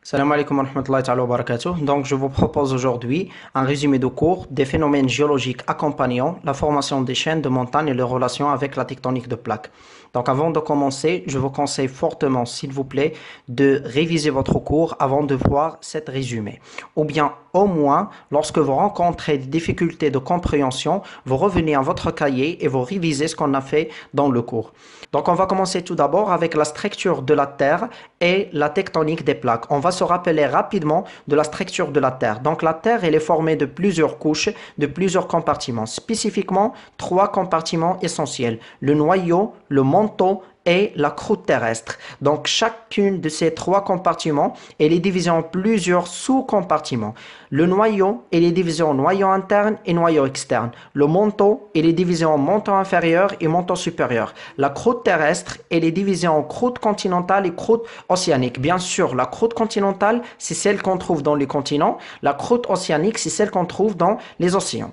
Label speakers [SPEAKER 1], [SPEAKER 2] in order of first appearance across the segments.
[SPEAKER 1] Salam alaikum wa rahmatullahi ta'ala wa barakatuh. Donc, je vous propose aujourd'hui un résumé de cours des phénomènes géologiques accompagnant la formation des chaînes de montagnes et leurs relations avec la tectonique de plaques. Donc, avant de commencer, je vous conseille fortement, s'il vous plaît, de réviser votre cours avant de voir cet résumé. Ou bien, au moins, lorsque vous rencontrez des difficultés de compréhension, vous revenez à votre cahier et vous révisez ce qu'on a fait dans le cours. Donc, on va commencer tout d'abord avec la structure de la Terre et la tectonique des plaques. On va se rappeler rapidement de la structure de la Terre. Donc, la Terre, elle est formée de plusieurs couches, de plusieurs compartiments. Spécifiquement, trois compartiments essentiels. Le noyau, le manteau et la croûte terrestre. Donc, chacune de ces trois compartiments, elle est divisée en plusieurs sous-compartiments. Le noyau, il est divisé en noyau interne et noyau externe. Le manteau, il est divisé en manteau inférieur et manteau supérieur. La croûte terrestre, elle est divisée en croûte continentale et croûte océanique. Bien sûr, la croûte continentale, c'est celle qu'on trouve dans les continents. La croûte océanique, c'est celle qu'on trouve dans les océans.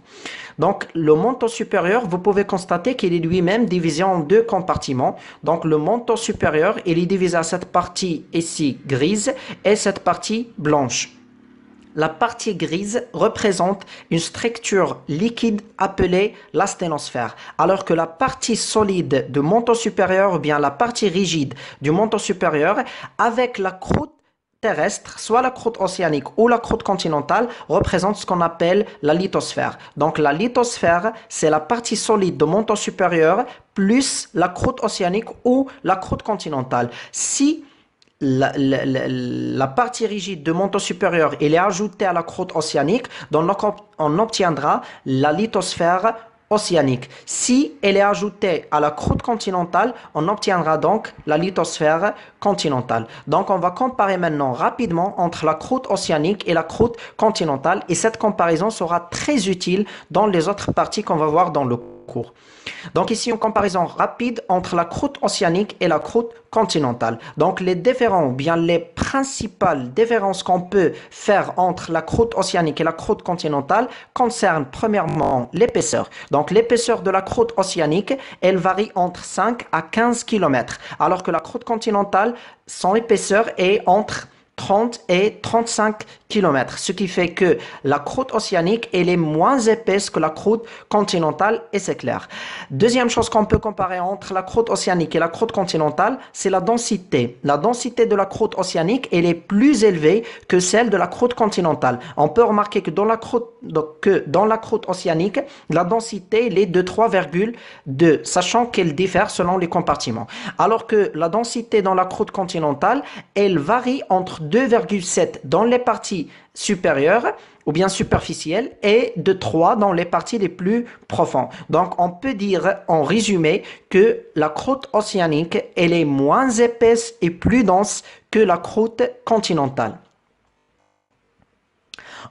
[SPEAKER 1] Donc, le manteau supérieur, vous pouvez constater qu'il est lui-même divisé en deux compartiments. Donc, le manteau supérieur, il est divisé à cette partie ici grise et cette partie blanche. La partie grise représente une structure liquide appelée la sténosphère, alors que la partie solide du manteau supérieur, ou bien la partie rigide du manteau supérieur, avec la croûte terrestre, soit la croûte océanique ou la croûte continentale, représente ce qu'on appelle la lithosphère. Donc la lithosphère, c'est la partie solide du manteau supérieur plus la croûte océanique ou la croûte continentale. Si la partie rigide du manteau supérieur elle est ajoutée à la croûte océanique, donc on obtiendra la lithosphère océanique. Si elle est ajoutée à la croûte continentale, on obtiendra donc la lithosphère continentale. Donc on va comparer maintenant rapidement entre la croûte océanique et la croûte continentale, et cette comparaison sera très utile dans les autres parties qu'on va voir dans le cours. Donc ici, une comparaison rapide entre la croûte océanique et la croûte continentale. Donc les différents, ou bien les principales différences qu'on peut faire entre la croûte océanique et la croûte continentale concernent premièrement l'épaisseur. Donc l'épaisseur de la croûte océanique, elle varie entre 5 à 15 km, alors que la croûte continentale, son épaisseur est entre 30 et 35 km, ce qui fait que la croûte océanique elle est moins épaisse que la croûte continentale, et c'est clair. Deuxième chose qu'on peut comparer entre la croûte océanique et la croûte continentale, c'est la densité. La densité de la croûte océanique elle est plus élevée que celle de la croûte continentale. On peut remarquer que dans la croûte océanique, la densité elle est de 3,2, sachant qu'elle diffère selon les compartiments. Alors que la densité dans la croûte continentale, elle varie entre 2,7 dans les parties supérieures ou bien superficielles et de 3 dans les parties les plus profondes. Donc on peut dire en résumé que la croûte océanique elle est moins épaisse et plus dense que la croûte continentale.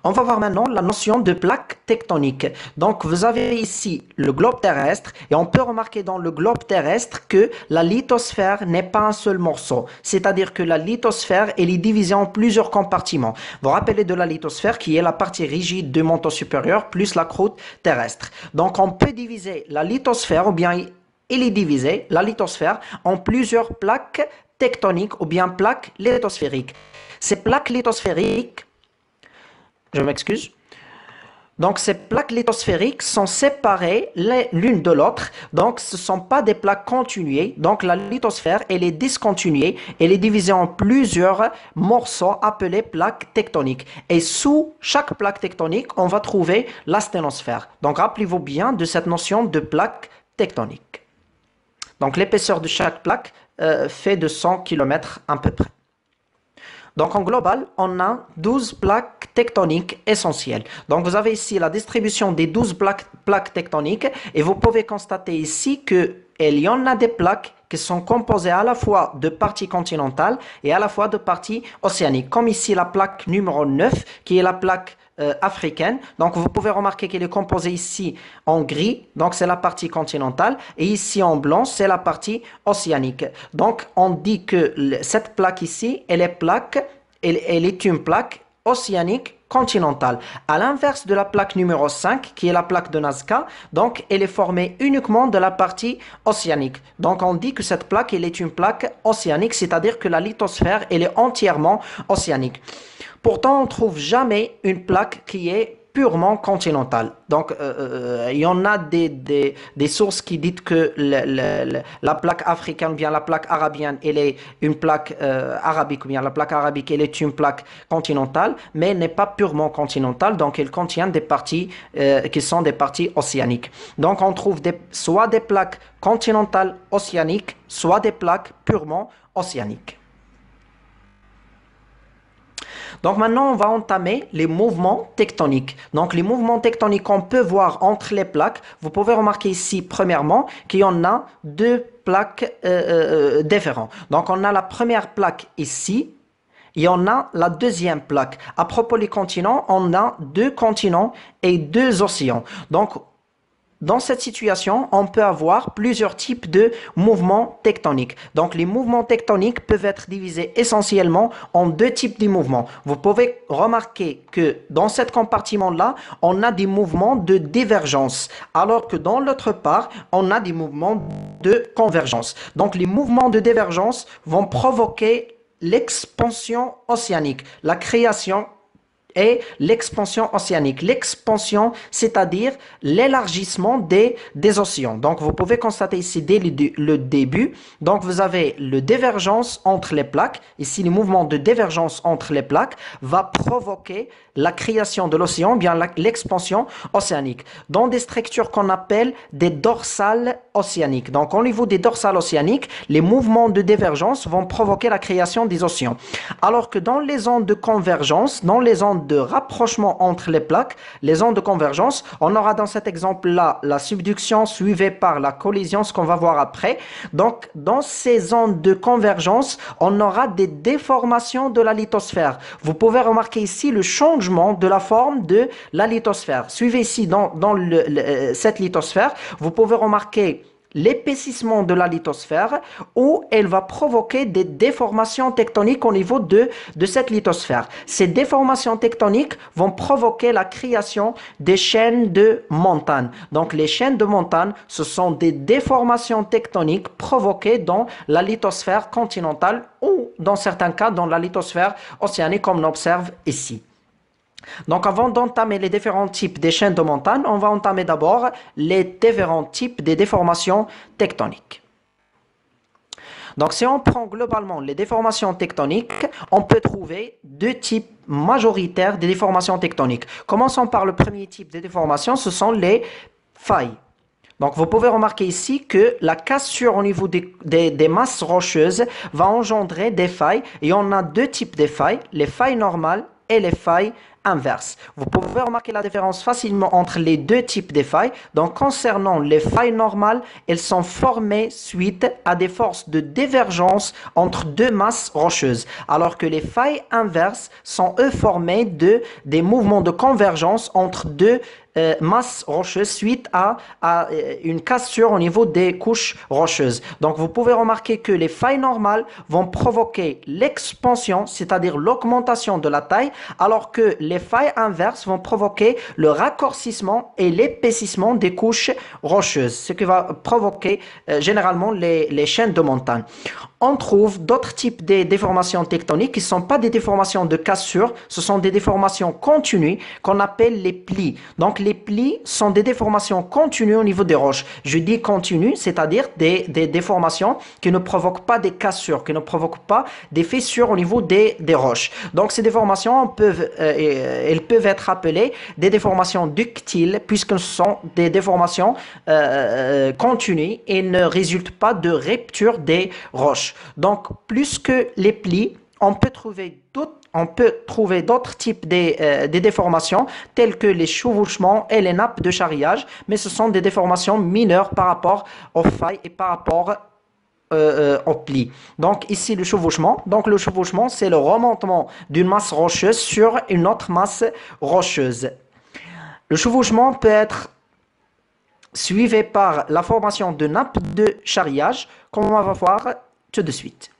[SPEAKER 1] On va voir maintenant la notion de plaque tectonique. Donc, vous avez ici le globe terrestre et on peut remarquer dans le globe terrestre que la lithosphère n'est pas un seul morceau. C'est-à-dire que la lithosphère elle est divisée en plusieurs compartiments. Vous vous rappelez de la lithosphère qui est la partie rigide du manteau supérieur plus la croûte terrestre. Donc, on peut diviser la lithosphère ou bien il est divisé, la lithosphère, en plusieurs plaques tectoniques ou bien plaques lithosphériques. Ces plaques lithosphériques, je m'excuse. Donc, ces plaques lithosphériques sont séparées l'une de l'autre. Donc, ce ne sont pas des plaques continuées. Donc, la lithosphère, elle est discontinuée. Elle est divisée en plusieurs morceaux appelés plaques tectoniques. Et sous chaque plaque tectonique, on va trouver la sténosphère. Donc, rappelez-vous bien de cette notion de plaque tectonique. Donc, l'épaisseur de chaque plaque fait de 100 km à peu près. Donc en global, on a 12 plaques tectoniques essentielles. Donc vous avez ici la distribution des 12 plaques tectoniques et vous pouvez constater ici qu'il y en a des plaques qui sont composées à la fois de parties continentales et à la fois de parties océaniques. Comme ici la plaque numéro 9 qui est la plaque africaine. Donc vous pouvez remarquer qu'elle est composée ici en gris, donc c'est la partie continentale, et ici en blanc, c'est la partie océanique. Donc on dit que cette plaque ici, elle est une plaque océanique continentale. À l'inverse de la plaque numéro 5, qui est la plaque de Nazca, donc elle est formée uniquement de la partie océanique. Donc on dit que cette plaque, elle est une plaque océanique, c'est-à-dire que la lithosphère, elle est entièrement océanique. Pourtant, on ne trouve jamais une plaque qui est purement continentale. Donc, il y en a des sources qui disent que la plaque africaine ou bien la plaque arabienne, elle est une plaque arabique ou bien la plaque arabique, elle est une plaque continentale, mais elle n'est pas purement continentale, donc elle contient des parties qui sont des parties océaniques. Donc, on trouve soit des plaques continentales océaniques, soit des plaques purement océaniques. Donc maintenant, on va entamer les mouvements tectoniques. Donc les mouvements tectoniques qu'on peut voir entre les plaques, vous pouvez remarquer ici, premièrement, qu'il y en a deux plaques différentes. Donc on a la première plaque ici, et on a la deuxième plaque. À propos des continents, on a deux continents et deux océans. Donc, dans cette situation, on peut avoir plusieurs types de mouvements tectoniques. Donc, les mouvements tectoniques peuvent être divisés essentiellement en deux types de mouvements. Vous pouvez remarquer que dans ce compartiment-là, on a des mouvements de divergence, alors que dans l'autre part, on a des mouvements de convergence. Donc, les mouvements de divergence vont provoquer l'expansion océanique, la création et l'expansion océanique. L'expansion, c'est-à-dire l'élargissement des océans. Donc, vous pouvez constater ici dès le début, donc vous avez le divergence entre les plaques. Ici, le mouvement de divergence entre les plaques va provoquer la création de l'océan, bien l'expansion océanique, dans des structures qu'on appelle des dorsales océaniques. Donc, au niveau des dorsales océaniques, les mouvements de divergence vont provoquer la création des océans. Alors que dans les ondes de convergence, dans les ondes de rapprochement entre les plaques, les ondes de convergence, on aura dans cet exemple-là la subduction suivie par la collision, ce qu'on va voir après. Donc, dans ces ondes de convergence, on aura des déformations de la lithosphère. Vous pouvez remarquer ici le changement de la forme de la lithosphère. Suivez ici dans cette lithosphère, vous pouvez remarquer l'épaississement de la lithosphère où elle va provoquer des déformations tectoniques au niveau de cette lithosphère. Ces déformations tectoniques vont provoquer la création des chaînes de montagnes. Donc les chaînes de montagnes, ce sont des déformations tectoniques provoquées dans la lithosphère continentale ou dans certains cas dans la lithosphère océanique comme on observe ici. Donc, avant d'entamer les différents types des chaînes de montagnes, on va entamer d'abord les différents types de déformations tectoniques. Donc, si on prend globalement les déformations tectoniques, on peut trouver deux types majoritaires de déformations tectoniques. Commençons par le premier type de déformation, ce sont les failles. Donc, vous pouvez remarquer ici que la cassure au niveau des masses rocheuses va engendrer des failles. Et on a deux types de failles, les failles normales et les failles inverses. Vous pouvez remarquer la différence facilement entre les deux types de failles. Donc, concernant les failles normales, elles sont formées suite à des forces de divergence entre deux masses rocheuses, alors que les failles inverses sont, eux, formées des mouvements de convergence entre deux masse rocheuse suite à une cassure au niveau des couches rocheuses. Donc, vous pouvez remarquer que les failles normales vont provoquer l'expansion, c'est-à-dire l'augmentation de la taille, alors que les failles inverses vont provoquer le raccourcissement et l'épaississement des couches rocheuses, ce qui va provoquer généralement les chaînes de montagne. On trouve d'autres types de déformations tectoniques qui ne sont pas des déformations de cassure, ce sont des déformations continues qu'on appelle les plis. Donc, les plis sont des déformations continues au niveau des roches. Je dis continues, c'est-à-dire des déformations qui ne provoquent pas des cassures, qui ne provoquent pas des fissures au niveau des roches. Donc, ces déformations elles peuvent être appelées des déformations ductiles puisque ce sont des déformations continues et ne résultent pas de rupture des roches. Donc, plus que les plis, on peut trouver d'autres types de déformations telles que les chevauchements et les nappes de charriage, mais ce sont des déformations mineures par rapport aux failles et par rapport aux plis. Donc ici le chevauchement. Donc le chevauchement, c'est le remontement d'une masse rocheuse sur une autre masse rocheuse. Le chevauchement peut être suivi par la formation de nappes de charriage, comme on va voir tout de suite.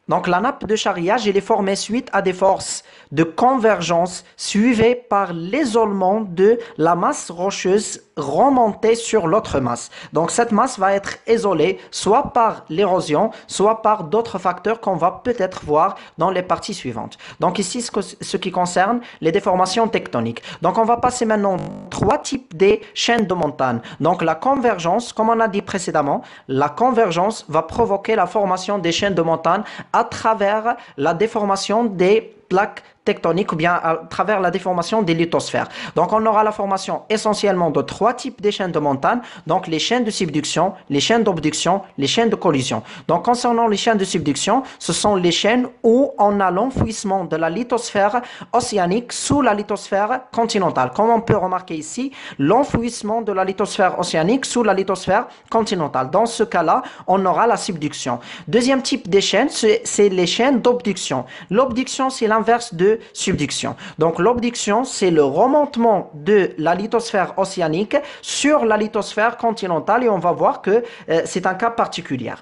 [SPEAKER 1] Donc la nappe de charriage, elle est formée suite à des forces de convergence suivies par l'isolement de la masse rocheuse remontée sur l'autre masse. Donc cette masse va être isolée soit par l'érosion, soit par d'autres facteurs qu'on va peut-être voir dans les parties suivantes. Donc ici, ce qui concerne les déformations tectoniques. Donc on va passer maintenant trois types de chaînes de montagnes. Donc la convergence, comme on a dit précédemment, la convergence va provoquer la formation des chaînes de montagnes à travers la déformation des plaques tectoniques ou bien à travers la déformation des lithosphères. Donc on aura la formation essentiellement de trois types de chaînes de montagne, donc les chaînes de subduction, les chaînes d'abduction, les chaînes de collision. Donc concernant les chaînes de subduction, ce sont les chaînes où on a l'enfouissement de la lithosphère océanique sous la lithosphère continentale. Comme on peut remarquer ici, l'enfouissement de la lithosphère océanique sous la lithosphère continentale. Dans ce cas-là, on aura la subduction. Deuxième type de chaînes, c'est les chaînes d'abduction. L'abduction, c'est l'inverse de subduction. Donc l'abduction, c'est le remontement de la lithosphère océanique sur la lithosphère continentale et on va voir que c'est un cas particulier.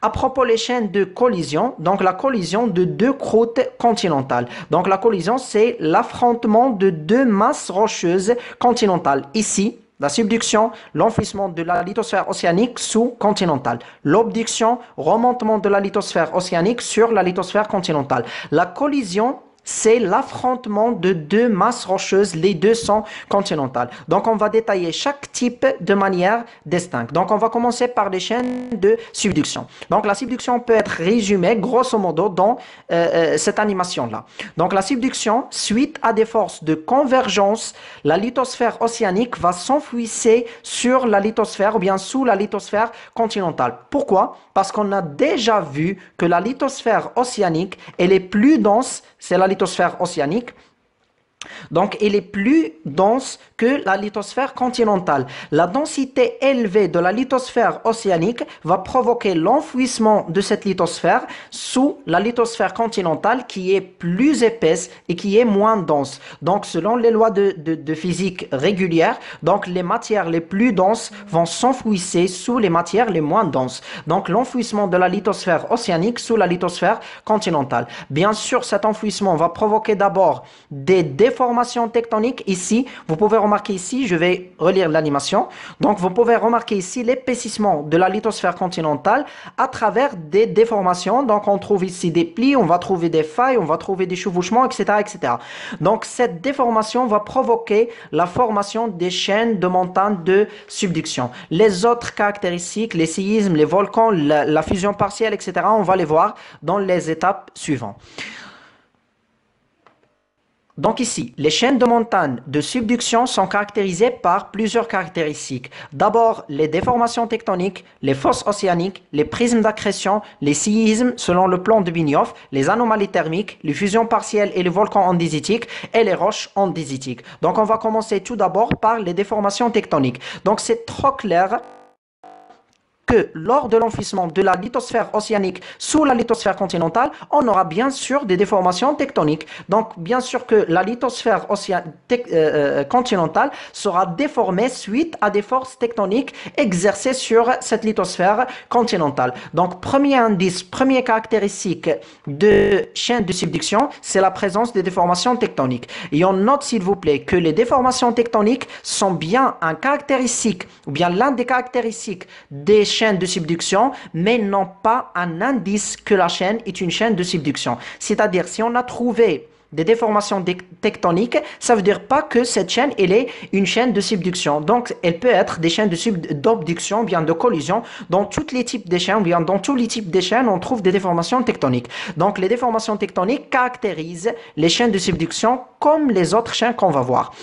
[SPEAKER 1] À propos des chaînes de collision, donc la collision de deux croûtes continentales. Donc la collision, c'est l'affrontement de deux masses rocheuses continentales. Ici, la subduction, l'enfouissement de la lithosphère océanique sous-continentale. L'abduction, remontement de la lithosphère océanique sur la lithosphère continentale. La collision, c'est l'affrontement de deux masses rocheuses, les deux sont continentales. Donc on va détailler chaque type de manière distincte. Donc on va commencer par les chaînes de subduction. Donc la subduction peut être résumée grosso modo dans cette animation-là. Donc la subduction, suite à des forces de convergence, la lithosphère océanique va s'enfouir sur la lithosphère ou bien sous la lithosphère continentale. Pourquoi? Parce qu'on a déjà vu que la lithosphère océanique, elle est plus dense, c'est la lithosphère océanique. Donc, elle est plus dense que la lithosphère continentale. La densité élevée de la lithosphère océanique va provoquer l'enfouissement de cette lithosphère sous la lithosphère continentale qui est plus épaisse et qui est moins dense. Donc, selon les lois de physique régulière, donc les matières les plus denses vont s'enfouir sous les matières les moins denses. Donc, l'enfouissement de la lithosphère océanique sous la lithosphère continentale. Bien sûr, cet enfouissement va provoquer d'abord des déformations tectoniques. Ici, vous pouvez remarquer ici, je vais relire l'animation. Donc, vous pouvez remarquer ici l'épaississement de la lithosphère continentale à travers des déformations. Donc, on trouve ici des plis, on va trouver des failles, on va trouver des chevauchements, etc., etc. Donc, cette déformation va provoquer la formation des chaînes de montagnes de subduction. Les autres caractéristiques, les séismes, les volcans, la fusion partielle, etc., on va les voir dans les étapes suivantes. Donc ici, les chaînes de montagnes de subduction sont caractérisées par plusieurs caractéristiques. D'abord, les déformations tectoniques, les fosses océaniques, les prismes d'accrétion, les séismes selon le plan de Benioff, les anomalies thermiques, les fusions partielles et les volcans andésitiques et les roches andésitiques. Donc on va commencer tout d'abord par les déformations tectoniques. Donc c'est trop clair que lors de l'enfouissement de la lithosphère océanique sous la lithosphère continentale, on aura bien sûr des déformations tectoniques. Donc, bien sûr que la lithosphère continentale sera déformée suite à des forces tectoniques exercées sur cette lithosphère continentale. Donc, premier indice, première caractéristique de chaîne de subduction, c'est la présence des déformations tectoniques. Et on note, s'il vous plaît, que les déformations tectoniques sont bien un caractéristique, ou bien l'un des caractéristiques des chaîne de subduction, mais non pas un indice que la chaîne est une chaîne de subduction. C'est-à-dire, si on a trouvé des déformations tectoniques, ça veut dire pas que cette chaîne, elle est une chaîne de subduction. Donc, elle peut être des chaînes d'abduction, bien de collision. Dans tous les types de chaînes, bien dans tous les types de chaînes, on trouve des déformations tectoniques. Donc, les déformations tectoniques caractérisent les chaînes de subduction comme les autres chaînes qu'on va voir.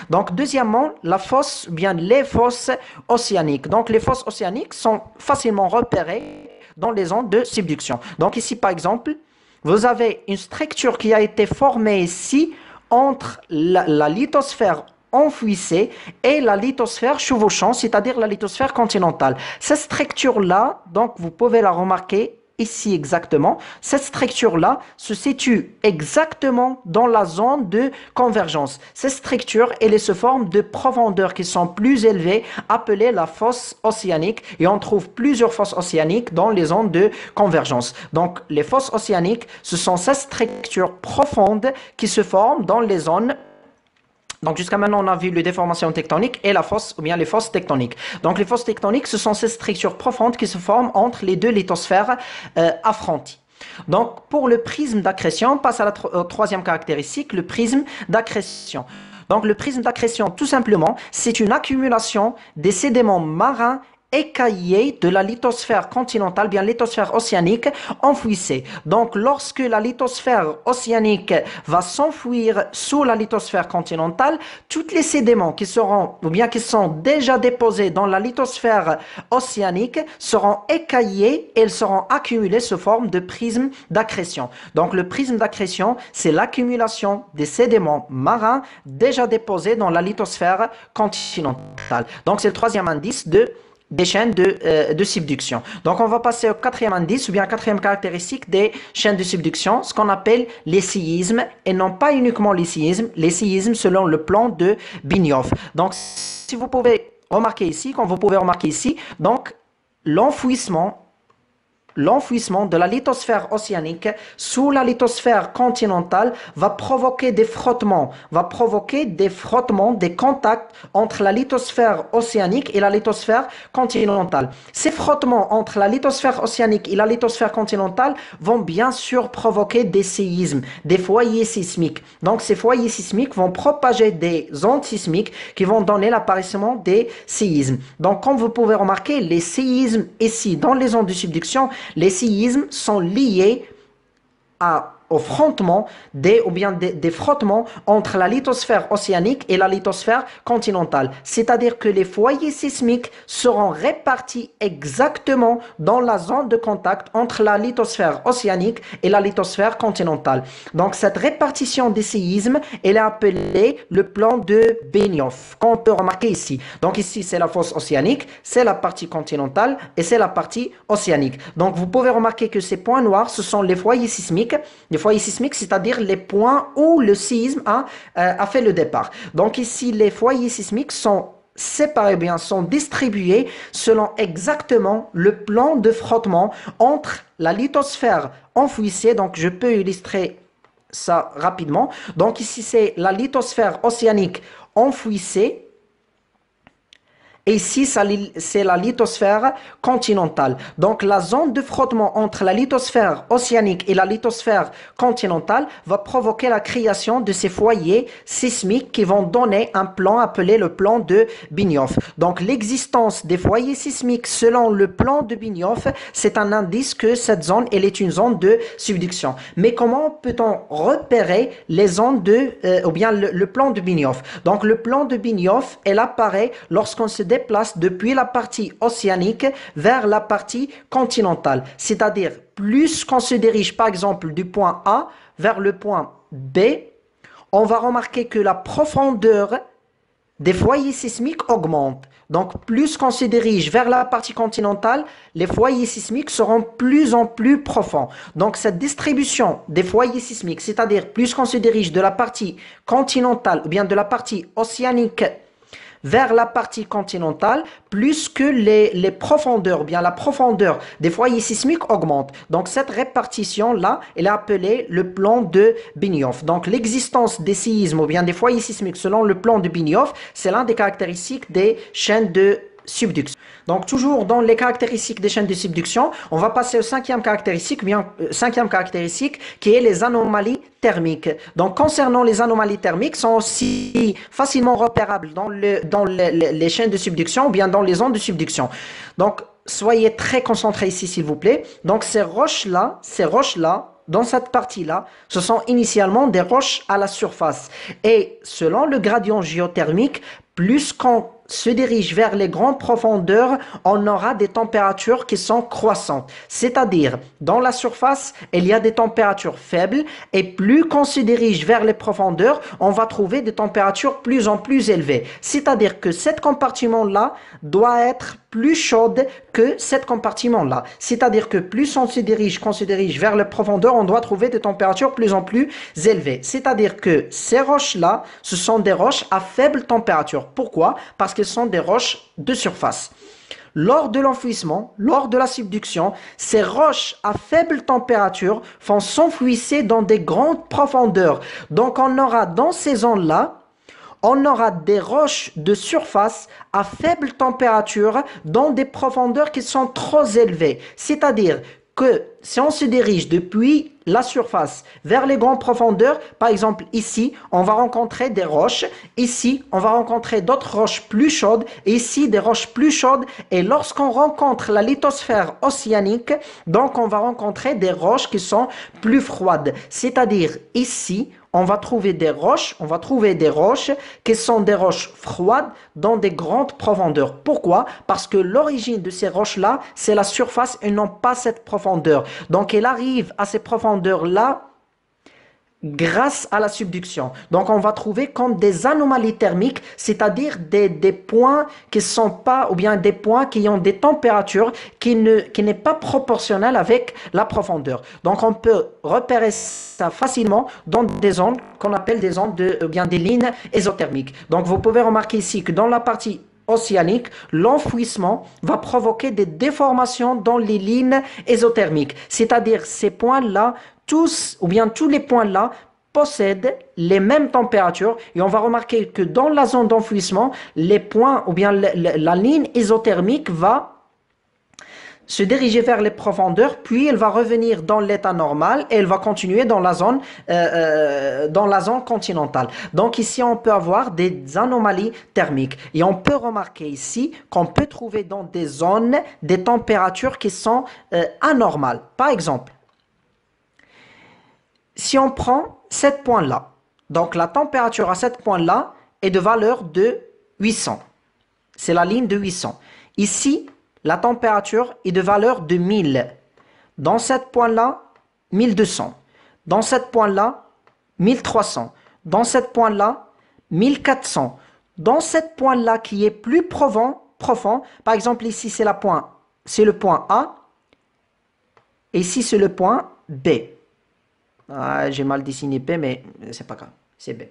[SPEAKER 1] Donc, deuxièmement, la fosse, bien les fosses océaniques. Donc, les fosses océaniques sont facilement repérées dans les ondes de subduction. Donc, ici, par exemple, vous avez une structure qui a été formée ici entre la lithosphère enfouissée et la lithosphère chevauchant, c'est-à-dire la lithosphère continentale. Cette structure-là, donc vous pouvez la remarquer ici exactement. Cette structure-là se situe exactement dans la zone de convergence. Cette structure, elle se forme de profondeurs qui sont plus élevées, appelées la fosse océanique, et on trouve plusieurs fosses océaniques dans les zones de convergence. Donc, les fosses océaniques, ce sont ces structures profondes qui se forment dans les zones. Donc, jusqu'à maintenant, on a vu les déformations tectoniques et la fosse, ou bien les fosses tectoniques. Donc, les fosses tectoniques, ce sont ces structures profondes qui se forment entre les deux lithosphères affronties. Donc, pour le prisme d'accrétion, on passe à la troisième caractéristique, le prisme d'accrétion. Donc, le prisme d'accrétion, tout simplement, c'est une accumulation des sédiments marins écaillés de la lithosphère continentale, bien lithosphère océanique, enfouissée. Donc, lorsque la lithosphère océanique va s'enfouir sous la lithosphère continentale, tous les sédiments qui seront, ou bien qui sont déjà déposés dans la lithosphère océanique, seront écaillés et ils seront accumulés sous forme de prisme d'accrétion. Donc, le prisme d'accrétion, c'est l'accumulation des sédiments marins déjà déposés dans la lithosphère continentale. Donc, c'est le troisième indice des chaînes de subduction. Donc, on va passer au quatrième indice, ou bien quatrième caractéristique des chaînes de subduction, ce qu'on appelle les séismes, et non pas uniquement les séismes selon le plan de Benioff. Donc, si vous pouvez remarquer ici, comme vous pouvez remarquer ici, donc, l'enfouissement de la lithosphère océanique sous la lithosphère continentale va provoquer des frottements, des contacts entre la lithosphère océanique et la lithosphère continentale. Ces frottements entre la lithosphère océanique et la lithosphère continentale vont bien sûr provoquer des séismes, des foyers sismiques. Donc, ces foyers sismiques vont propager des ondes sismiques qui vont donner l'apparition des séismes. Donc, comme vous pouvez remarquer, les séismes ici, dans les ondes de subduction, les séismes sont liés au frottement des frottements entre la lithosphère océanique et la lithosphère continentale. C'est-à-dire que les foyers sismiques seront répartis exactement dans la zone de contact entre la lithosphère océanique et la lithosphère continentale. Donc, cette répartition des séismes, elle est appelée le plan de Benioff, qu'on peut remarquer ici. Donc, ici, c'est la fosse océanique, c'est la partie continentale et c'est la partie océanique. Donc, vous pouvez remarquer que ces points noirs, ce sont les foyers sismiques. Les foyers sismiques, c'est-à-dire les points où le séisme a fait le départ. Donc ici, les foyers sismiques sont séparés, bien, sont distribués selon exactement le plan de frottement entre la lithosphère enfouissée. Donc je peux illustrer ça rapidement. Donc ici, c'est la lithosphère océanique enfouissée. Et ici, c'est la lithosphère continentale. Donc, la zone de frottement entre la lithosphère océanique et la lithosphère continentale va provoquer la création de ces foyers sismiques qui vont donner un plan appelé le plan de Benioff. Donc, l'existence des foyers sismiques selon le plan de Benioff, c'est un indice que cette zone, elle est une zone de subduction. Mais comment peut-on repérer les zones ou bien le plan de Benioff? Donc, le plan de Benioff, elle apparaît lorsqu'on se déplace depuis la partie océanique vers la partie continentale. C'est-à-dire, plus qu'on se dirige, par exemple, du point A vers le point B, on va remarquer que la profondeur des foyers sismiques augmente. Donc, plus qu'on se dirige vers la partie continentale, les foyers sismiques seront plus en plus profonds. Donc, cette distribution des foyers sismiques, c'est-à-dire plus qu'on se dirige de la partie continentale ou bien de la partie océanique vers la partie continentale, plus que les profondeurs, bien la profondeur des foyers sismiques augmente. Donc, cette répartition-là, elle est appelée le plan de Benioff. Donc, l'existence des séismes ou bien des foyers sismiques selon le plan de Benioff, c'est l'un des caractéristiques des chaînes de subduction. Donc, toujours dans les caractéristiques des chaînes de subduction, on va passer au cinquième caractéristique qui est les anomalies thermiques. Donc, concernant les anomalies thermiques, sont aussi facilement repérables dans les chaînes de subduction ou bien dans les ondes de subduction. Donc, soyez très concentrés ici, s'il vous plaît. Donc, ces roches-là, dans cette partie-là, ce sont initialement des roches à la surface. Et selon le gradient géothermique, plus qu'on se dirige vers les grandes profondeurs, on aura des températures qui sont croissantes. C'est-à-dire, dans la surface, il y a des températures faibles et plus qu'on se dirige vers les profondeurs, on va trouver des températures plus en plus élevées. C'est-à-dire que cet compartiment-là doit être plus chaude que cet compartiment-là. C'est-à-dire que plus qu'on se dirige vers les profondeurs, on doit trouver des températures plus en plus élevées. C'est-à-dire que ces roches-là, ce sont des roches à faible température. Pourquoi? Parce qu'elles sont des roches de surface. Lors de l'enfouissement, lors de la subduction, ces roches à faible température vont s'enfouisser dans des grandes profondeurs. Donc on aura dans ces zones-là, on aura des roches de surface à faible température dans des profondeurs qui sont trop élevées. C'est-à-dire que si on se dirige depuis la surface vers les grandes profondeurs, par exemple ici, on va rencontrer des roches, ici, on va rencontrer d'autres roches plus chaudes, et ici, des roches plus chaudes, et lorsqu'on rencontre la lithosphère océanique, donc on va rencontrer des roches qui sont plus froides. C'est-à-dire ici, on va trouver des roches qui sont des roches froides dans des grandes profondeurs. Pourquoi? Parce que l'origine de ces roches-là, c'est la surface et non pas cette profondeur. Donc, elle arrive à ces profondeurs-là grâce à la subduction. Donc, on va trouver comme des anomalies thermiques, c'est-à-dire des points qui sont pas, ou bien des points qui ont des températures qui n'est pas proportionnelles avec la profondeur. Donc, on peut repérer ça facilement dans des zones qu'on appelle des zones ou bien des lignes ésothermiques. Donc, vous pouvez remarquer ici que dans la partie océanique, l'enfouissement va provoquer des déformations dans les lignes ésothermiques. C'est-à-dire ces points-là, tous les points-là possèdent les mêmes températures et on va remarquer que dans la zone d'enfouissement, les points ou bien la ligne ésothermique va se diriger vers les profondeurs, puis elle va revenir dans l'état normal et elle va continuer dans la zone continentale. Donc ici, on peut avoir des anomalies thermiques. Et on peut remarquer ici qu'on peut trouver dans des zones des températures qui sont anormales. Par exemple, si on prend cet point-là, donc la température à cet point-là est de valeur de 800. C'est la ligne de 800. Ici, la température est de valeur de 1000. Dans ce point-là, 1200. Dans ce point-là, 1300. Dans ce point-là, 1400. Dans ce point-là qui est plus profond, par exemple ici c'est le point A, et ici c'est le point B. Ah, j'ai mal dessiné P, mais c'est pas grave, c'est B.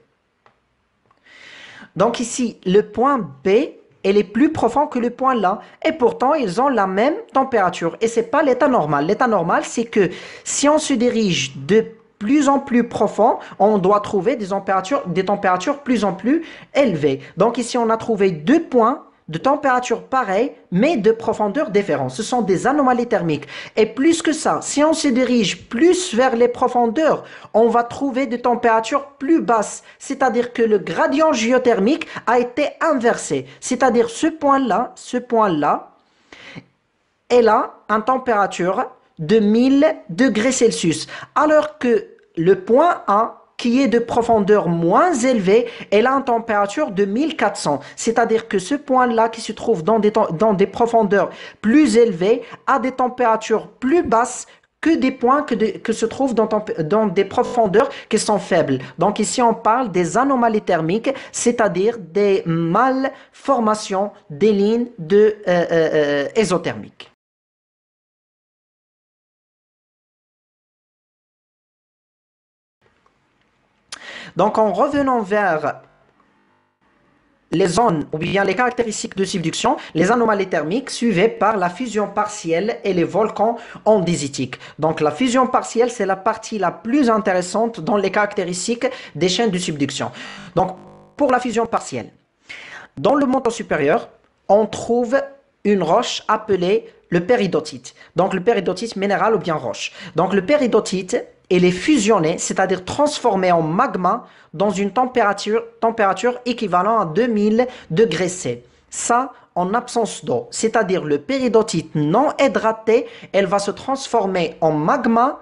[SPEAKER 1] Donc ici, le point B, elle est plus profond que le point là. Et pourtant, ils ont la même température. Et ce n'est pas l'état normal. L'état normal, c'est que si on se dirige de plus en plus profond, on doit trouver des températures plus en plus élevées. Donc ici, on a trouvé deux points de température pareille, mais de profondeur différente. Ce sont des anomalies thermiques. Et plus que ça, si on se dirige plus vers les profondeurs, on va trouver des températures plus basses. C'est-à-dire que le gradient géothermique a été inversé. C'est-à-dire ce point-là, elle a une température de 1000 degrés Celsius. Alors que le point A, qui est de profondeur moins élevée, elle a une température de 1400. C'est-à-dire que ce point-là, qui se trouve dans des profondeurs plus élevées, a des températures plus basses que des points que se trouvent dans des profondeurs qui sont faibles. Donc ici, on parle des anomalies thermiques, c'est-à-dire des malformations des lignes ésothermiques. Donc, en revenant vers les zones ou bien les caractéristiques de subduction, les anomalies thermiques suivies par la fusion partielle et les volcans andésitiques. Donc, la fusion partielle, c'est la partie la plus intéressante dans les caractéristiques des chaînes de subduction. Donc, pour la fusion partielle, dans le manteau supérieur, on trouve une roche appelée le péridotite. Donc, le péridotite minéral ou bien roche. Donc, le péridotite, il est fusionné, c'est-à-dire transformé en magma dans une température équivalente à 2000 degrés C. Ça, en absence d'eau. C'est-à-dire le péridotite non hydraté, elle va se transformer en magma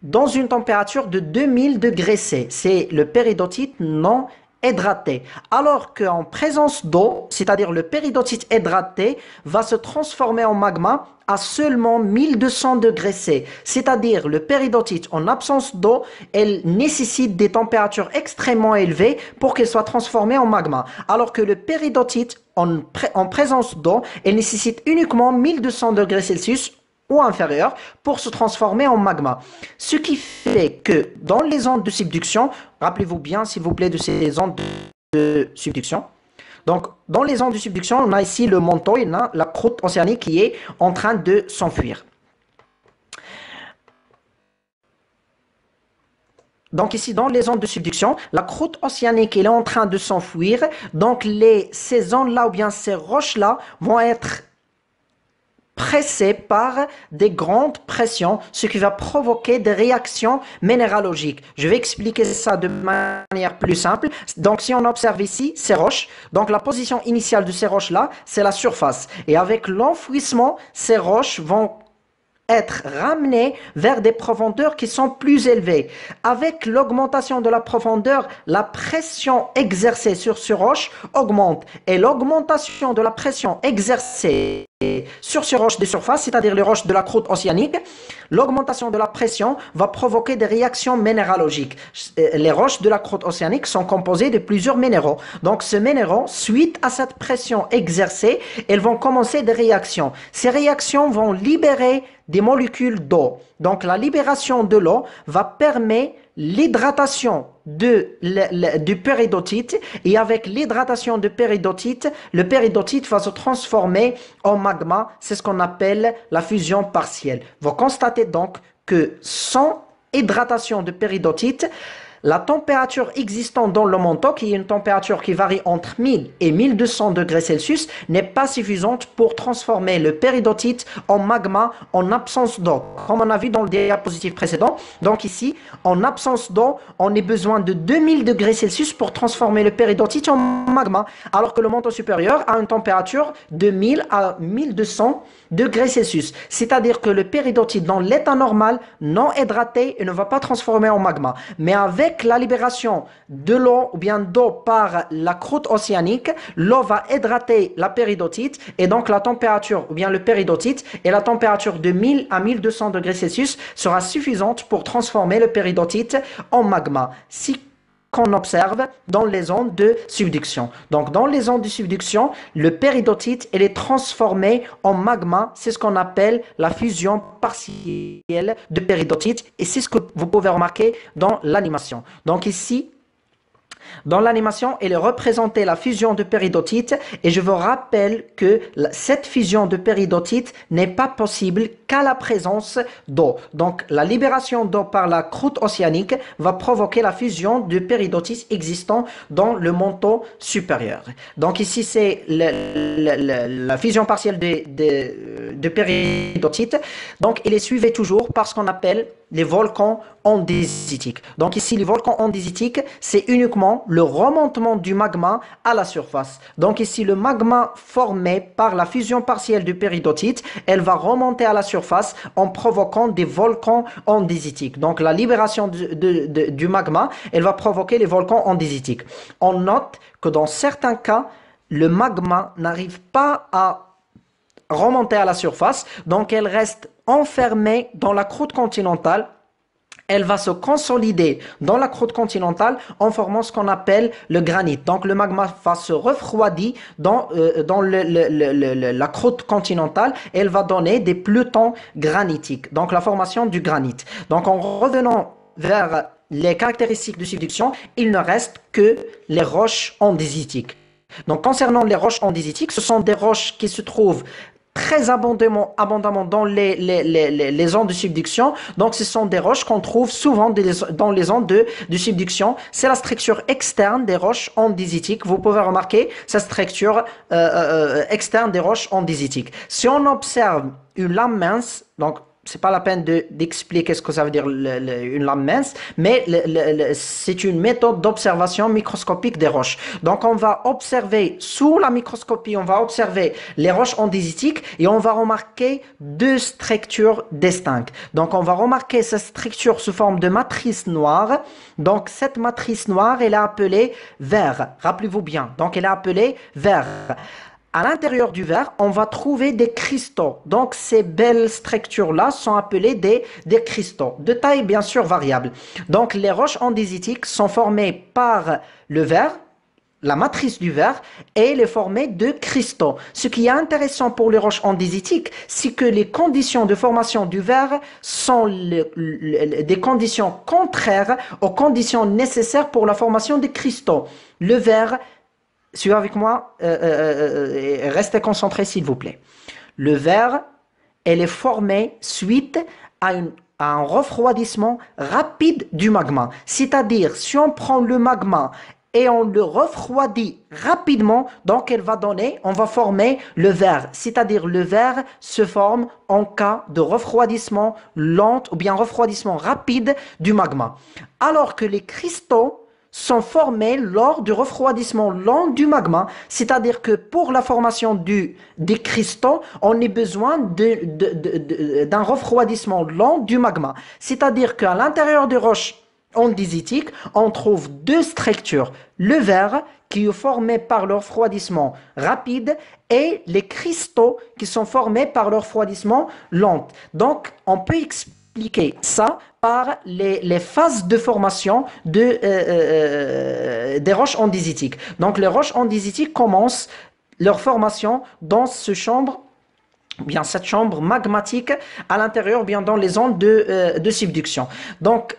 [SPEAKER 1] dans une température de 2000 degrés C. C'est le péridotite non hydraté. Alors qu'en présence d'eau, c'est-à-dire le péridotite hydraté, va se transformer en magma à seulement 1200 degrés C. C'est-à-dire le péridotite en absence d'eau, elle nécessite des températures extrêmement élevées pour qu'elle soit transformée en magma. Alors que le péridotite en présence d'eau, elle nécessite uniquement 1200 degrés Celsius ou inférieur pour se transformer en magma. Ce qui fait que dans les ondes de subduction, rappelez-vous bien s'il vous plaît de ces ondes de subduction. Donc, dans les ondes de subduction, on a ici le manteau et la croûte océanique qui est en train de s'enfuir. Donc ici, dans les ondes de subduction, la croûte océanique elle est en train de s'enfuir. Donc, ces ondes-là ou bien ces roches-là vont être pressées par des grandes pressions, ce qui va provoquer des réactions minéralogiques. Je vais expliquer ça de manière plus simple. Donc, si on observe ici ces roches, donc la position initiale de ces roches-là, c'est la surface. Et avec l'enfouissement, ces roches vont être ramenées vers des profondeurs qui sont plus élevées. Avec l'augmentation de la profondeur, la pression exercée sur ces roches augmente. Et l'augmentation de la pression exercée sur ces roches de surface, c'est-à-dire les roches de la croûte océanique, l'augmentation de la pression va provoquer des réactions minéralogiques. Les roches de la croûte océanique sont composées de plusieurs minéraux. Donc, ces minéraux, suite à cette pression exercée, elles vont commencer des réactions. Ces réactions vont libérer des molécules d'eau. Donc, la libération de l'eau va permettre l'hydratation du péridotite et avec l'hydratation du péridotite, le péridotite va se transformer en magma. C'est ce qu'on appelle la fusion partielle. Vous constatez donc que sans hydratation de péridotite, la température existante dans le manteau, qui est une température qui varie entre 1000 et 1200 degrés Celsius, n'est pas suffisante pour transformer le péridotite en magma en absence d'eau, comme on a vu dans le diapositive précédent. Donc ici, en absence d'eau, on a besoin de 2000 degrés Celsius pour transformer le péridotite en magma, alors que le manteau supérieur a une température de 1000 à 1200 degrés Celsius. C'est-à-dire que le péridotite dans l'état normal, non hydraté, ne va pas transformer en magma. Mais avec la libération de l'eau ou bien d'eau par la croûte océanique, l'eau va hydrater la péridotite et donc la température ou bien le péridotite et la température de 1000 à 1200 degrés Celsius sera suffisante pour transformer le péridotite en magma. Si qu'on observe dans les ondes de subduction. Donc, dans les ondes de subduction, le péridotite il est transformé en magma. C'est ce qu'on appelle la fusion partielle de péridotite. Et c'est ce que vous pouvez remarquer dans l'animation. Donc ici, dans l'animation, elle est représentée la fusion de péridotite et je vous rappelle que cette fusion de péridotite n'est pas possible qu'à la présence d'eau. Donc, la libération d'eau par la croûte océanique va provoquer la fusion de péridotite existant dans le manteau supérieur. Donc, ici, c'est la fusion partielle de péridotite. Donc, elle est suivie toujours par ce qu'on appelle les volcans andésitiques. Donc ici, les volcans andésitiques, c'est uniquement le remontement du magma à la surface. Donc ici, le magma formé par la fusion partielle du péridotite, elle va remonter à la surface en provoquant des volcans andésitiques. Donc la libération du magma, elle va provoquer les volcans andésitiques. On note que dans certains cas, le magma n'arrive pas à remonter à la surface, donc elle reste enfermée dans la croûte continentale. Elle va se consolider dans la croûte continentale en formant ce qu'on appelle le granit. Donc le magma va se refroidir dans la croûte continentale et elle va donner des pelotons granitiques, donc la formation du granit. Donc en revenant vers les caractéristiques de subduction, il ne reste que les roches andésitiques. Donc concernant les roches andésitiques, ce sont des roches qui se trouvent très abondamment dans les ondes de subduction. Donc, ce sont des roches qu'on trouve souvent dans les ondes de subduction. C'est la structure externe des roches andésitiques. Vous pouvez remarquer cette structure externe des roches andésitiques. Si on observe une lame mince, donc c'est pas la peine d'expliquer ce que ça veut dire une lame mince, mais c'est une méthode d'observation microscopique des roches. Donc on va observer sous la microscopie, on va observer les roches andésitiques et on va remarquer deux structures distinctes. Donc on va remarquer cette structure sous forme de matrice noire. Donc cette matrice noire, elle est appelée verre. Rappelez-vous bien. Donc elle est appelée verre. À l'intérieur du verre, on va trouver des cristaux. Donc, ces belles structures-là sont appelées des cristaux, de taille bien sûr variable. Donc, les roches andésitiques sont formées par le verre, la matrice du verre, et elle est formée de cristaux. Ce qui est intéressant pour les roches andésitiques, c'est que les conditions de formation du verre sont des conditions contraires aux conditions nécessaires pour la formation des cristaux. Le verre, suivez avec moi, restez concentrés s'il vous plaît. Le verre, elle est formée suite à un refroidissement rapide du magma. C'est-à-dire, si on prend le magma et on le refroidit rapidement, donc on va former le verre. C'est-à-dire, le verre se forme en cas de refroidissement lent ou bien refroidissement rapide du magma. Alors que les cristaux sont formés lors du refroidissement lent du magma, c'est-à-dire que pour la formation des cristaux, on a besoin d'un refroidissement lent du magma. C'est-à-dire qu'à l'intérieur des roches andésitiques, on trouve deux structures, le verre qui est formé par le refroidissement rapide et les cristaux qui sont formés par le refroidissement lent. Donc, on peut expliquer ça par les phases de formation des roches andésitiques. Donc, les roches andésitiques commencent leur formation dans cette chambre magmatique à l'intérieur, bien dans les ondes de subduction. Donc,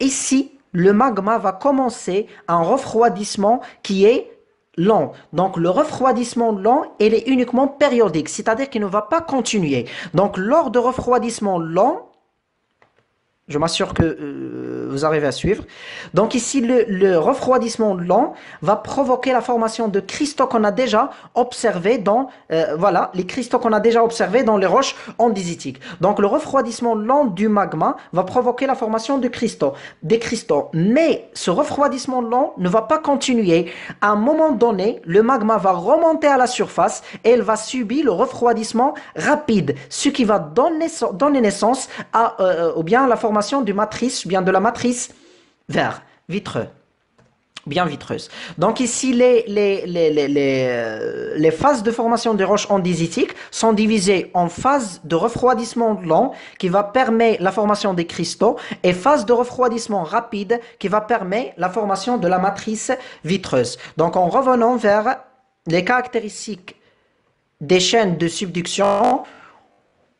[SPEAKER 1] ici, le magma va commencer un refroidissement qui est lent. Donc, le refroidissement lent, il est uniquement périodique, c'est-à-dire qu'il ne va pas continuer. Donc, lors de refroidissement lent, je m'assure que vous arrivez à suivre. Donc ici, le refroidissement lent va provoquer la formation de cristaux qu'on a déjà observés dans, les cristaux qu'on a déjà observés dans les roches andésitiques. Donc le refroidissement lent du magma va provoquer la formation des cristaux. Mais ce refroidissement lent ne va pas continuer. À un moment donné, le magma va remonter à la surface et elle va subir le refroidissement rapide, ce qui va donner naissance à la formation de matrice, bien de la matrice verre, vitreux, bien vitreuse. Donc ici, les phases de formation des roches andésitiques sont divisées en phase de refroidissement lent qui va permettre la formation des cristaux et phase de refroidissement rapide qui va permettre la formation de la matrice vitreuse. Donc en revenant vers les caractéristiques des chaînes de subduction,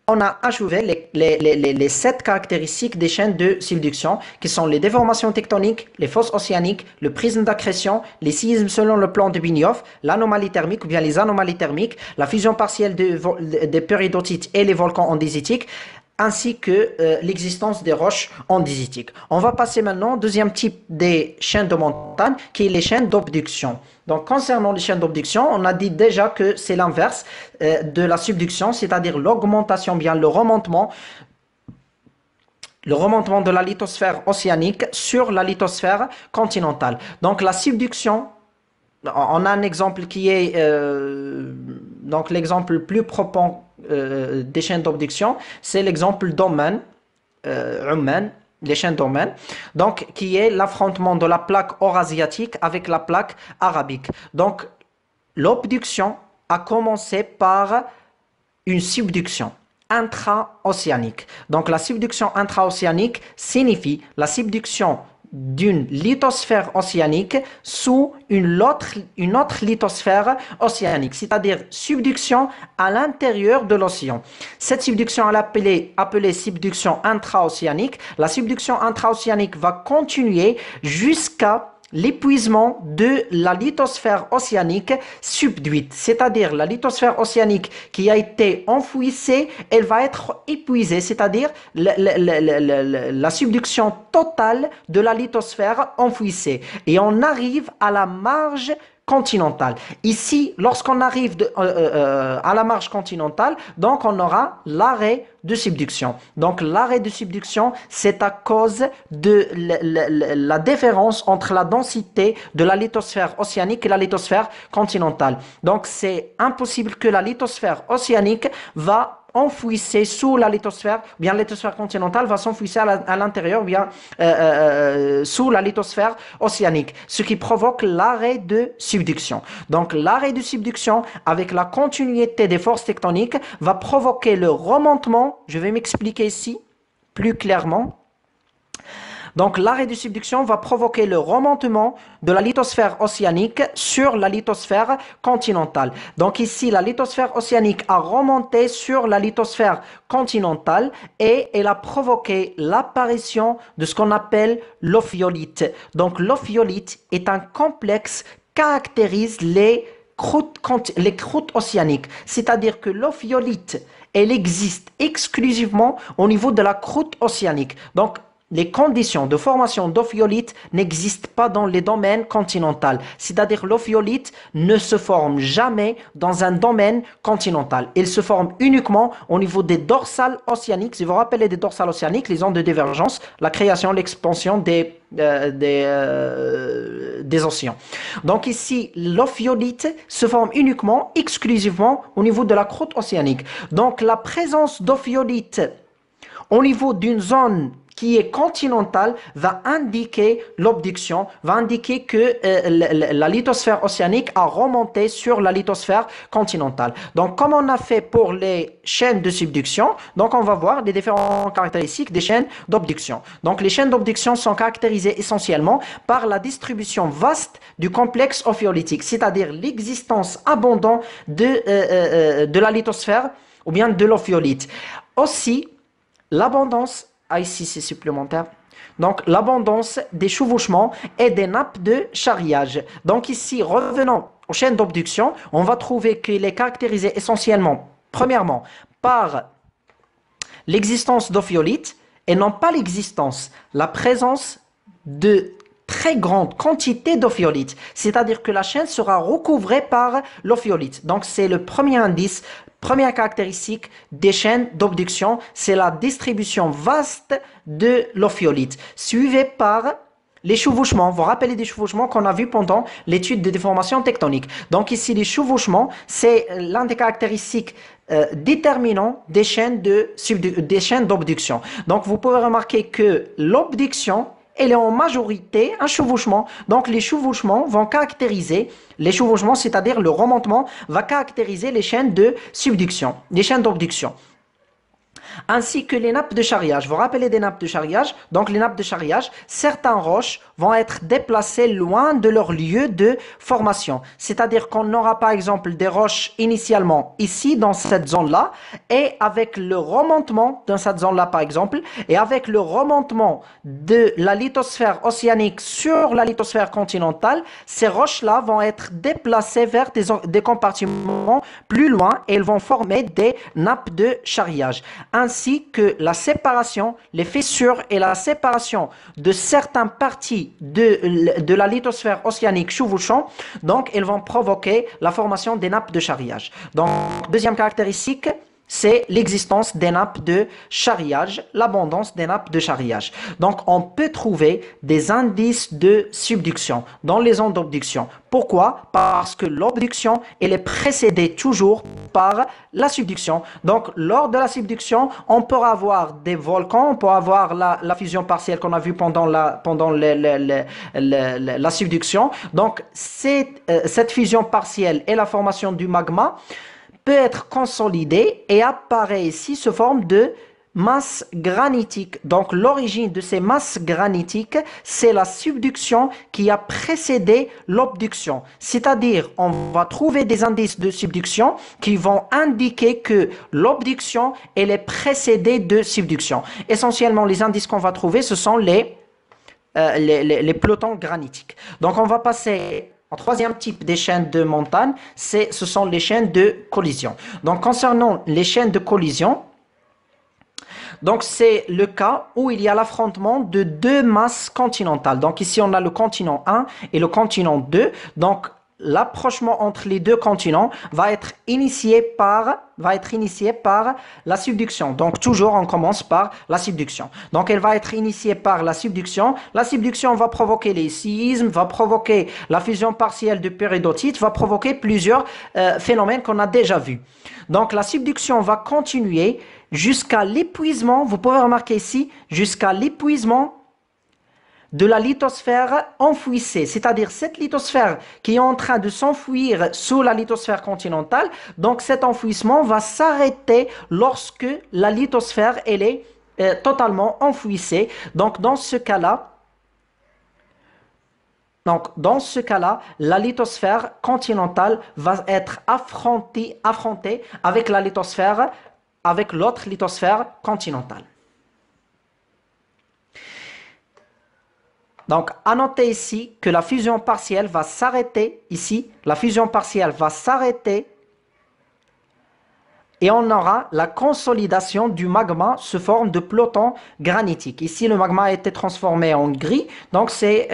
[SPEAKER 1] on a achevé les 7 caractéristiques des chaînes de subduction qui sont les déformations tectoniques, les fosses océaniques, le prisme d'accrétion, les séismes selon le plan de Benioff, l'anomalie thermique ou bien les anomalies thermiques, la fusion partielle des péridotites et les volcans andésitiques, ainsi que l'existence des roches andésitiques. On va passer maintenant au deuxième type des chaînes de montagne, qui est les chaînes d'obduction. Donc, concernant les chaînes d'obduction, on a dit déjà que c'est l'inverse de la subduction, c'est-à-dire l'augmentation, bien le remontement de la lithosphère océanique sur la lithosphère continentale. Donc, la subduction, on a un exemple qui est donc l'exemple le plus probant des chaînes d'obduction, c'est l'exemple d'Oman, les chaînes d'Oman, donc qui est l'affrontement de la plaque eurasiatique avec la plaque arabique. Donc l'obduction a commencé par une subduction intra-océanique. Donc la subduction intra-océanique signifie la subduction d'une lithosphère océanique sous une autre lithosphère océanique, c'est-à-dire subduction à l'intérieur de l'océan. Cette subduction est appelée subduction intra-océanique. La subduction intra-océanique va continuer jusqu'à l'épuisement de la lithosphère océanique subduite, c'est-à-dire la lithosphère océanique qui a été enfouissée, elle va être épuisée, c'est-à-dire la subduction totale de la lithosphère enfouissée. Et on arrive à la marge continentale. Ici, lorsqu'on arrive à la marge continentale, donc on aura l'arrêt de subduction. Donc l'arrêt de subduction, c'est à cause de la différence entre la densité de la lithosphère océanique et la lithosphère continentale. Donc c'est impossible que la lithosphère océanique va enfouissée sous la lithosphère, bien la lithosphère continentale va s'enfouisser à l'intérieur, bien sous la lithosphère océanique, ce qui provoque l'arrêt de subduction. Donc l'arrêt de subduction, avec la continuité des forces tectoniques, va provoquer le remontement, je vais m'expliquer ici plus clairement. Donc l'arrêt de subduction va provoquer le remontement de la lithosphère océanique sur la lithosphère continentale. Donc ici, la lithosphère océanique a remonté sur la lithosphère continentale et elle a provoqué l'apparition de ce qu'on appelle l'ophiolite. Donc l'ophiolite est un complexe qui caractérise les croûtes océaniques. C'est-à-dire que l'ophiolite, elle existe exclusivement au niveau de la croûte océanique. Donc les conditions de formation d'ophiolite n'existent pas dans les domaines continentaux. C'est-à-dire l'ophiolite ne se forme jamais dans un domaine continental. Il se forme uniquement au niveau des dorsales océaniques. Si vous vous rappelez des dorsales océaniques, les ondes de divergence, la création, l'expansion des océans. Donc ici, l'ophiolite se forme uniquement, exclusivement au niveau de la croûte océanique. Donc la présence d'ophiolite au niveau d'une zone qui est continentale va indiquer l'obduction, va indiquer que la lithosphère océanique a remonté sur la lithosphère continentale. Donc, comme on a fait pour les chaînes de subduction, donc on va voir les différentes caractéristiques des chaînes d'obduction. Donc, les chaînes d'obduction sont caractérisées essentiellement par la distribution vaste du complexe ophiolitique, c'est-à-dire l'existence abondante de la lithosphère ou bien de l'ophiolite. Aussi, l'abondance ici c'est supplémentaire. Donc l'abondance des chevauchements et des nappes de charriage. Donc ici, revenons aux chaînes d'obduction, on va trouver qu'il est caractérisé essentiellement, premièrement, par l'existence d'ophiolites et non pas l'existence, la présence de très grande quantité d'ophiolites. C'est-à-dire que la chaîne sera recouvrée par l'ophiolite. Donc c'est le premier indice. Première caractéristique des chaînes d'obduction, c'est la distribution vaste de l'ophiolite, suivie par les chevauchements. Vous vous rappelez des chevauchements qu'on a vu pendant l'étude de déformation tectonique. Donc ici, les chevauchements, c'est l'un des caractéristiques déterminants des chaînes d'obduction. Donc vous pouvez remarquer que l'obduction, elle est en majorité un chevauchement. Donc les chevauchements vont caractériser, c'est-à-dire le remontement, va caractériser les chaînes de subduction, les chaînes d'obduction. Ainsi que les nappes de charriage. Vous vous rappelez des nappes de charriage? Donc les nappes de charriage, certaines roches vont être déplacées loin de leur lieu de formation. C'est-à-dire qu'on aura par exemple des roches initialement ici dans cette zone-là et avec le remontement dans cette zone-là par exemple et avec le remontement de la lithosphère océanique sur la lithosphère continentale, ces roches-là vont être déplacées vers des compartiments plus loin et elles vont former des nappes de charriage. Ainsi que la séparation, les fissures et la séparation de certaines parties de la lithosphère océanique chevauchant, donc elles vont provoquer la formation des nappes de charriage. Donc, deuxième caractéristique, c'est l'existence des nappes de charriage, l'abondance des nappes de charriage. Donc, on peut trouver des indices de subduction dans les zones d'obduction. Pourquoi? Parce que l'obduction, elle est précédée toujours par la subduction. Donc, lors de la subduction, on peut avoir des volcans, on peut avoir la fusion partielle qu'on a vue pendant la subduction. Donc, cette fusion partielle et la formation du magma peut être consolidée et apparaît ici sous forme de masse granitique. Donc l'origine de ces masses granitiques, c'est la subduction qui a précédé l'obduction. C'est-à-dire, on va trouver des indices de subduction qui vont indiquer que l'obduction, elle est précédée de subduction. Essentiellement, les indices qu'on va trouver, ce sont les pelotons granitiques. Donc on va passer en troisième type des chaînes de montagne, ce sont les chaînes de collision. Donc, concernant les chaînes de collision, donc c'est le cas où il y a l'affrontement de deux masses continentales. Donc, ici, on a le continent 1 et le continent 2. Donc, l'approchement entre les deux continents va être initié par la subduction. Donc toujours on commence par la subduction. Donc elle va être initiée par la subduction. La subduction va provoquer les séismes, va provoquer la fusion partielle de péridotites, va provoquer plusieurs phénomènes qu'on a déjà vus. Donc la subduction va continuer jusqu'à l'épuisement, vous pouvez remarquer ici, jusqu'à l'épuisement de la lithosphère enfouissée, c'est-à-dire cette lithosphère qui est en train de s'enfouir sous la lithosphère continentale. Donc cet enfouissement va s'arrêter lorsque la lithosphère elle est totalement enfouissée. Donc dans ce cas-là, la lithosphère continentale va être affrontée avec la lithosphère, avec l'autre lithosphère continentale. Donc, à noter ici que la fusion partielle va s'arrêter ici. La fusion partielle va s'arrêter et on aura la consolidation du magma sous forme de peloton granitique. Ici, le magma a été transformé en gris, donc c'est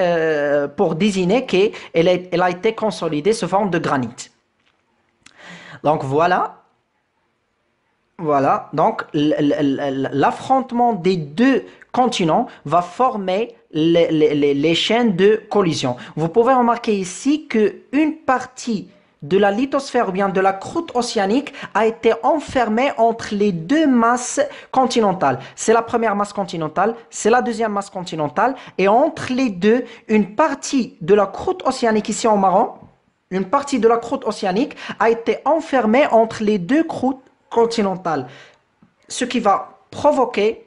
[SPEAKER 1] pour désigner qu'elle a été consolidée sous forme de granit. Donc voilà. Voilà, donc l'affrontement des deux continents va former les chaînes de collision. Vous pouvez remarquer ici qu'une partie de la lithosphère ou bien de la croûte océanique a été enfermée entre les deux masses continentales. C'est la première masse continentale, c'est la deuxième masse continentale, et entre les deux, une partie de la croûte océanique ici en marron, une partie de la croûte océanique a été enfermée entre les deux croûtes continentale, ce qui va provoquer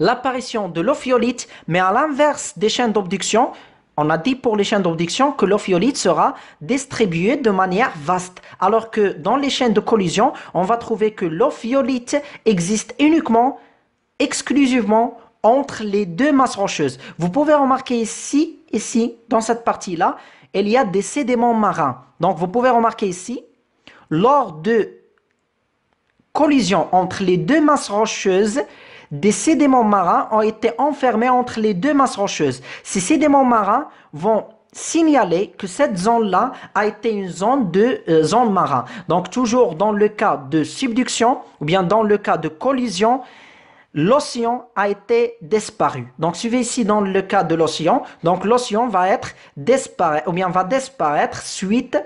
[SPEAKER 1] l'apparition de l'ophiolite, mais à l'inverse des chaînes d'obduction. On a dit pour les chaînes d'obduction que l'ophiolite sera distribué de manière vaste, alors que dans les chaînes de collision, on va trouver que l'ophiolite existe uniquement, exclusivement entre les deux masses rocheuses. Vous pouvez remarquer ici, dans cette partie-là, il y a des sédiments marins. Donc vous pouvez remarquer ici, lors de collision entre les deux masses rocheuses, des sédiments marins ont été enfermés entre les deux masses rocheuses. Ces sédiments marins vont signaler que cette zone-là a été une zone de zone marin. Donc toujours dans le cas de subduction ou bien dans le cas de collision, l'océan a été disparu. Donc suivez ici dans le cas de l'océan. Donc l'océan va disparaître suite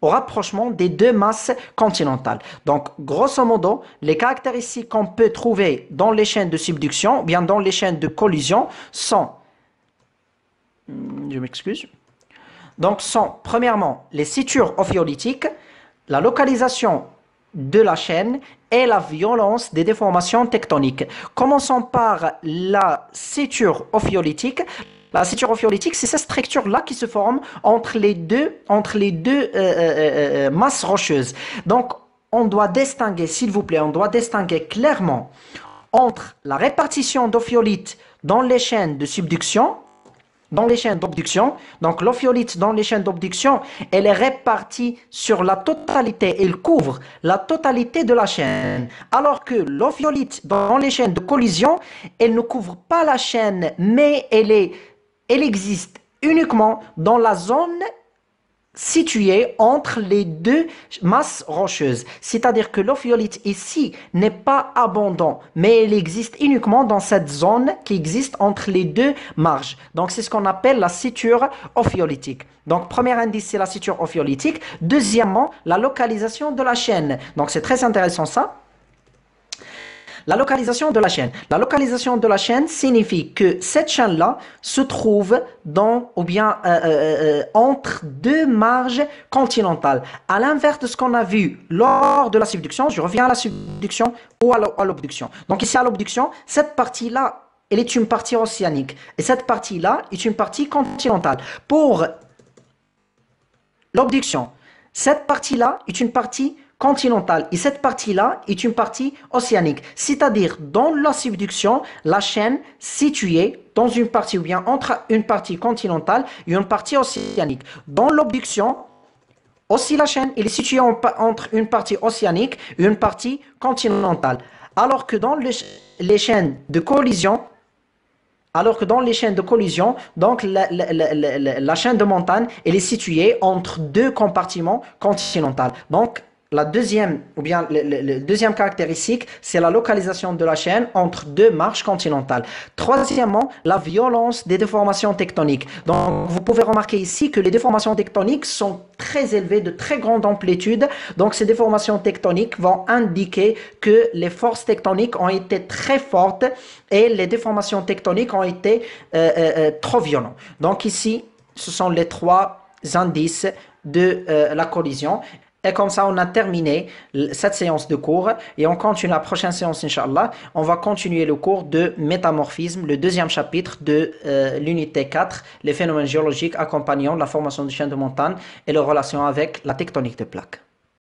[SPEAKER 1] au rapprochement des deux masses continentales. Donc, grosso modo, les caractéristiques qu'on peut trouver dans les chaînes de subduction, ou bien dans les chaînes de collision, sont, premièrement, les sutures ophiolitiques, la localisation de la chaîne et la violence des déformations tectoniques. Commençons par la suture ophiolitique. La suture ophiolitique, c'est cette structure-là qui se forme entre les deux masses rocheuses. Donc, on doit distinguer, s'il vous plaît, on doit distinguer clairement entre la répartition d'ophiolite dans les chaînes de subduction, dans les chaînes d'obduction. Donc, l'ophiolite dans les chaînes d'obduction, elle est répartie sur la totalité, elle couvre la totalité de la chaîne. Alors que l'ophiolite dans les chaînes de collision, elle ne couvre pas la chaîne, mais elle existe uniquement dans la zone située entre les deux masses rocheuses. C'est-à-dire que l'ophiolite ici n'est pas abondant, mais elle existe uniquement dans cette zone qui existe entre les deux marges. Donc c'est ce qu'on appelle la suture ophiolitique. Donc premier indice, c'est la suture ophiolitique. Deuxièmement, la localisation de la chaîne. Donc c'est très intéressant ça. La localisation de la chaîne. La localisation de la chaîne signifie que cette chaîne-là se trouve entre deux marges continentales. À l'inverse de ce qu'on a vu lors de la subduction, je reviens à la subduction ou à l'obduction. Donc ici à l'obduction, cette partie-là, elle est une partie océanique. Et cette partie-là est une partie continentale. Pour l'obduction, cette partie-là est une partie continentale et cette partie-là est une partie océanique. C'est-à-dire, dans la subduction, la chaîne située dans une partie ou bien entre une partie continentale et une partie océanique. Dans l'obduction, aussi la chaîne elle est située entre une partie océanique et une partie continentale. Alors que dans les chaînes de collision, Alors que dans les chaînes de collision, donc la chaîne de montagne, elle est située entre deux compartiments continentaux. Donc, la deuxième, ou bien le deuxième caractéristique, c'est la localisation de la chaîne entre deux marches continentales. Troisièmement, la violence des déformations tectoniques. Donc, vous pouvez remarquer ici que les déformations tectoniques sont très élevées, de très grande amplitude. Donc, ces déformations tectoniques vont indiquer que les forces tectoniques ont été très fortes et les déformations tectoniques ont été trop violentes. Donc, ici, ce sont les trois indices de la collision. Et comme ça, on a terminé cette séance de cours et on continue la prochaine séance, Inch'Allah. On va continuer le cours de métamorphisme, le deuxième chapitre de l'unité 4, les phénomènes géologiques accompagnant la formation de chaînes de montagne et leurs relations avec la tectonique de plaques.